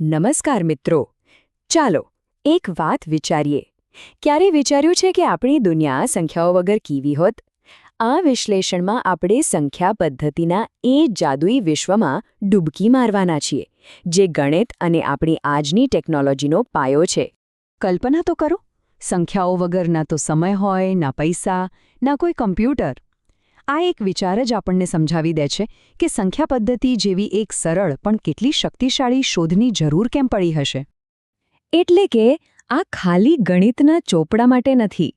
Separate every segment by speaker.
Speaker 1: નમસ્કાર મિત્રો. ચાલો એક વાત વિચારીએ. ક્યારે વિચાર્યું છે કે આપણી દુનિયા સંખ્યાઓ વગર કેવી હોત? આ વિશ્લેષણમાં આપણે સંખ્યા પદ્ધતિના એ જાદુઈ વિશ્વમાં ડૂબકી મારવાના છીએ, જે ગણિત અને આપણી આજની ટેકનોલોજીનો પાયો છે. કલ્પના તો કરો, સંખ્યાઓ વગર ના તો સમય હોય, ના પૈસા, ના કોઈ કમ્પ્યુટર. આ એક વિચાર જ આપણને સમજાવી દે છે કે સંખ્યા પદ્ધતિ જેવી એક સરળ પણ કેટલી શક્તિશાળી શોધની જરૂર કેમ પડી હશે. એટલે કે આ ખાલી ગણિતના ચોપડા માટે નથી.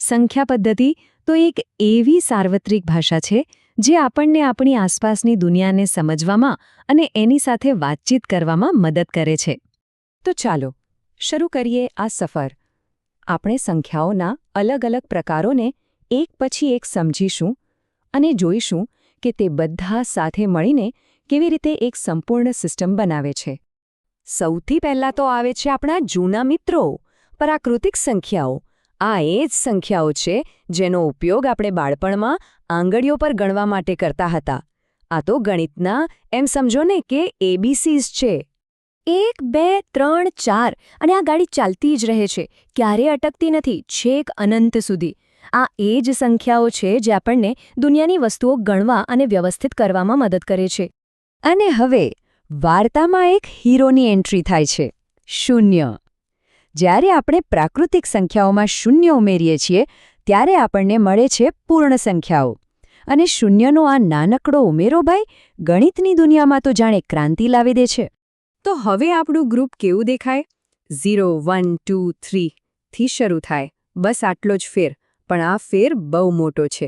Speaker 1: સંખ્યા પદ્ધતિ તો એક એવી સાર્વત્રિક ભાષા છે જે આપણને આપણી આસપાસની દુનિયાને સમજવામાં અને એની સાથે વાતચીત કરવામાં મદદ કરે છે. તો ચાલો શરૂ કરીએ આ સફર. આપણે સંખ્યાઓના અલગ અલગ પ્રકારોને એક પછી એક સમજીશું અને જોઈશું કે તે બધા સાથે મળીને કેવી રીતે એક સંપૂર્ણ સિસ્ટમ બનાવે છે. સૌથી પહેલાં તો આવે છે આપણા જૂના મિત્રો, પ્રાકૃતિક સંખ્યાઓ. આ એ જ સંખ્યાઓ છે જેનો ઉપયોગ આપણે બાળપણમાં આંગળીઓ પર ગણવા માટે કરતા હતા. આ તો ગણિતના એમ સમજો ને કે એબીસીઝ છે. 1 2 3 4 અને આ ગાડી ચાલતી જ રહે છે, ક્યારેય અટકતી નથી, છેક અનંત સુધી. આ એ જ સંખ્યાઓ છે જે આપણને દુનિયાની વસ્તુઓ ગણવા અને વ્યવસ્થિત કરવામાં મદદ કરે છે. અને હવે વાર્તામાં એક હીરોની એન્ટ્રી થાય છે, શૂન્ય. જ્યારે આપણે પ્રાકૃતિક સંખ્યાઓમાં શૂન્ય ઉમેરીએ છીએ ત્યારે આપણને મળે છે પૂર્ણ સંખ્યાઓ. અને શૂન્યનો આ નાનકડો ઉમેરો ભાઈ ગણિતની દુનિયામાં તો જાણે ક્રાંતિ લાવી દે છે. તો હવે આપણું ગ્રુપ કેવું દેખાય? 0 1 2 3 થી શરૂ થાય, બસ આટલો જ ફેર. પણ આ ફેર બહુ મોટો છે.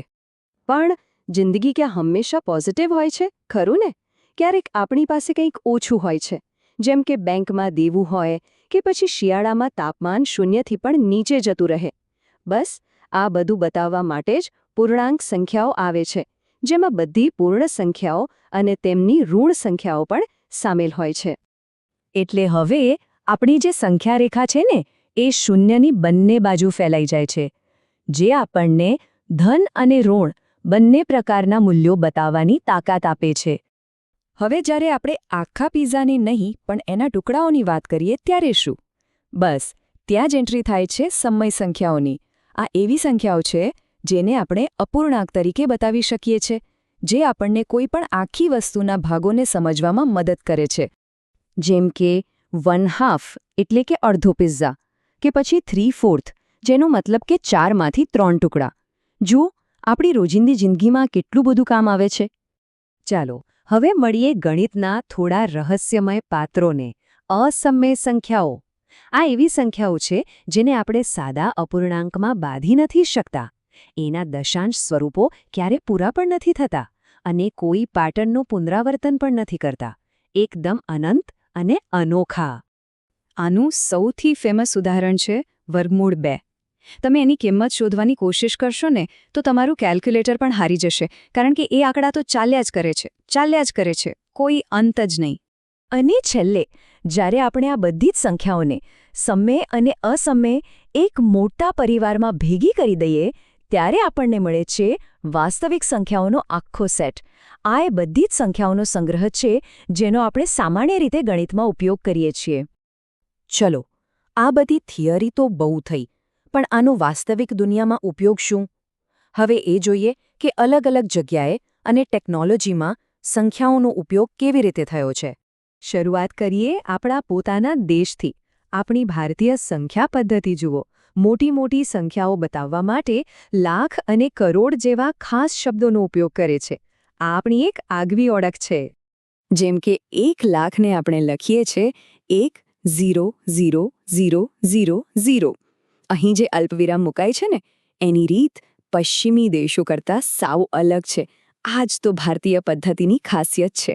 Speaker 1: પણ જિંદગી ક્યાં હંમેશા પોઝિટિવ હોય છે, ખરું ને? ક્યારેક આપણી પાસે કંઈક ઓછું હોય છે, જેમ કે બેંકમાં દેવું હોય કે પછી શિયાળામાં તાપમાન શૂન્યથી પણ નીચે જતું રહે. બસ આ બધું બતાવવા માટે જ પૂર્ણાંક સંખ્યાઓ આવે છે, જેમાં બધી પૂર્ણ સંખ્યાઓ અને તેમની ઋણ સંખ્યાઓ પણ સામેલ હોય છે. એટલે હવે આપણી જે સંખ્યા રેખા છે ને, એ શૂન્યની બંને બાજુ ફેલાઈ જાય છે, જે આપણને ધન અને ઋણ બંને પ્રકારના મૂલ્યો બતાવવાની તાકાત આપે છે. હવે જ્યારે આપણે આખા પિઝાની નહીં પણ એના ટુકડાઓની વાત કરીએ ત્યારે શું? બસ ત્યાં જ એન્ટ્રી થાય છે સમય સંખ્યાઓની. આ એવી સંખ્યાઓ છે જેને આપણે અપૂર્ણાંક તરીકે બતાવી શકીએ છીએ, જે આપણને કોઈ પણ આખી વસ્તુના ભાગોને સમજવામાં મદદ કરે છે. જેમ કે 1/2 એટલે કે અડધો પિઝા, કે પછી 3/4 જેનો મતલબ કે 4માંથી 3 ટુકડા. જુઓ, આપણી રોજિંદી જિંદગીમાં કેટલું બધું કામ આવે છે. ચાલો હવે મળીએ ગણિતના થોડા રહસ્યમય પાત્રોને, અસમય સંખ્યાઓ. આ એવી સંખ્યાઓ છે જેને આપણે સાદા અપૂર્ણાંકમાં બાંધી નથી શકતા. એના દશાંશ સ્વરૂપો ક્યારે પૂરા પણ નથી થતા અને કોઈ પેટર્નનું પુનરાવર્તન પણ નથી કરતા. એકદમ અનંત અને અનોખા. આનું સૌથી ફેમસ ઉદાહરણ છે વર્ગમૂળ 2. તમે એની કિંમત શોધવાની કોશિશ કરશો ને તો તમારું કેલ્ક્યુલેટર પણ હારી જશે, કારણ કે એ આંકડા તો ચાલ્યા જ કરે છે, કોઈ અંત જ નહીં. અને છેલ્લે જ્યારે આપણે આ બધી જ સંખ્યાઓને સમય અને અસમય એક મોટા પરિવારમાં ભેગી કરી દઈએ ત્યારે આપણને મળે છે વાસ્તવિક સંખ્યાઓનો આખો સેટ. આ એ બધી જ સંખ્યાઓનો સંગ્રહ છે જેનો આપણે સામાન્ય રીતે ગણિતમાં ઉપયોગ કરીએ છીએ. ચલો, આ બધી થિયરી તો બહુ થઈ, પણ આનો વાસ્તવિક દુનિયામાં ઉપયોગ શું? હવે એ જોઈએ કે અલગ અલગ જગ્યાએ અને ટેકનોલોજીમાં સંખ્યાઓનો ઉપયોગ કેવી રીતે થયો છે. શરૂઆત કરીએ આપણા પોતાના દેશથી. આપણી ભારતીય સંખ્યા પદ્ધતિ જુઓ. મોટી મોટી સંખ્યાઓ બતાવવા માટે લાખ અને કરોડ જેવા ખાસ શબ્દોનો ઉપયોગ કરે છે. આ આપણી એક આગવી ઓળખ છે. જેમ કે 1 લાખને આપણે લખીએ છીએ 1,0,0,0,0. અહીં જે અલ્પવિરામ મુકાય છે ને, એની રીત પશ્ચિમી દેશો કરતાં સાવ અલગ છે. આ જ તો ભારતીય પદ્ધતિની ખાસિયત છે.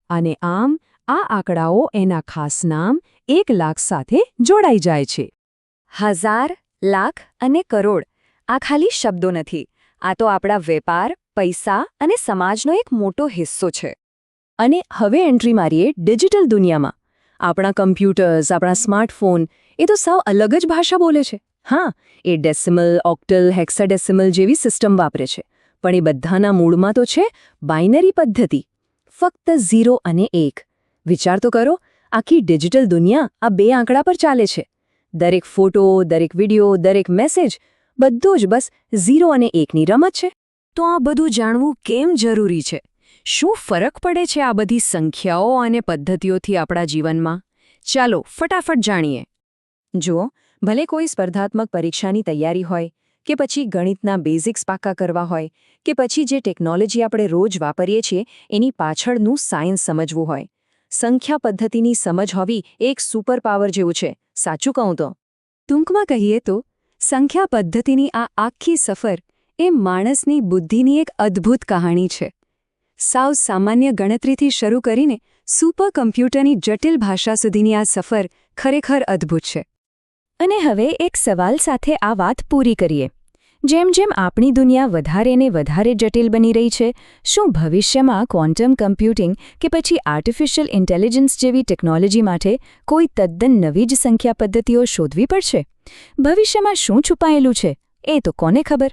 Speaker 1: અને આમ આ આંકડાઓ એના ખાસ નામ 1 લાખ સાથે જોડાઈ જાય છે. 1000, લાખ અને કરોડ આ ખાલી શબ્દો નથી. આ તો આપણા વેપાર, પૈસા અને સમાજનો એક મોટો હિસ્સો છે. અને હવે એન્ટ્રી મારીએ ડિજિટલ દુનિયામાં. આપણા કમ્પ્યુટર્સ, આપણા સ્માર્ટફોન એ તો સાવ અલગ જ ભાષા બોલે છે. હા, એ ડેસિમલ, ઓક્ટલ, હેક્સાડેસિમલ જેવી સિસ્ટમ વાપરે છે, પણ એ બધાના મૂળમાં તો છે બાઇનરી પદ્ધતિ. ફક્ત 0 અને 1. વિચાર તો કરો, આખી ડિજિટલ દુનિયા આ 2 આંકડા પર ચાલે છે. દરેક ફોટો, દરેક વિડિયો, દરેક મેસેજ બધું જ બસ 0 અને 1ની રમત છે. તો આ બધું જાણવું કેમ જરૂરી છે? શું ફરક પડે છે આ બધી સંખ્યાઓ અને પદ્ધતિઓથી આપણા જીવનમાં? ચાલો ફટાફટ જાણીએ. જુઓ, ભલે કોઈ સ્પર્ધાત્મક પરીક્ષાની તૈયારી હોય કે પછી ગણિતના બેઝિક્સ પાક્કા કરવા હોય કે પછી જે ટેકનોલોજી આપણે રોજ વાપરીએ છીએ એની પાછળનું સાયન્સ સમજવું હોય, સંખ્યા પદ્ધતિની સમજ હોવી એક સુપર પાવર જેવું છે. સાચું કહું તો ટૂંકમાં કહીએ તો સંખ્યા પદ્ધતિની આ આખી સફર એ માણસની બુદ્ધિની એક અદ્ભુત કહાણી છે. સાવ સામાન્ય ગણતરીથી શરૂ કરીને સુપર કમ્પ્યુટરની જટિલ ભાષા સુધીની આ સફર ખરેખર અદ્ભુત છે. અને હવે એક સવાલ સાથે આ વાત પૂરી કરીએ. જેમ જેમ આપણી દુનિયા વધારે ને વધારે જટિલ બની રહી છે, શું ભવિષ્યમાં ક્વોન્ટમ કમ્પ્યુટિંગ કે પછી આર્ટિફિશિયલ ઇન્ટેલિજન્સ જેવી ટેકનોલોજી માટે કોઈ તદ્દન નવી જ સંખ્યા પદ્ધતિઓ શોધવી પડશે? ભવિષ્યમાં શું છુપાયેલું છે એ તો કોને ખબર?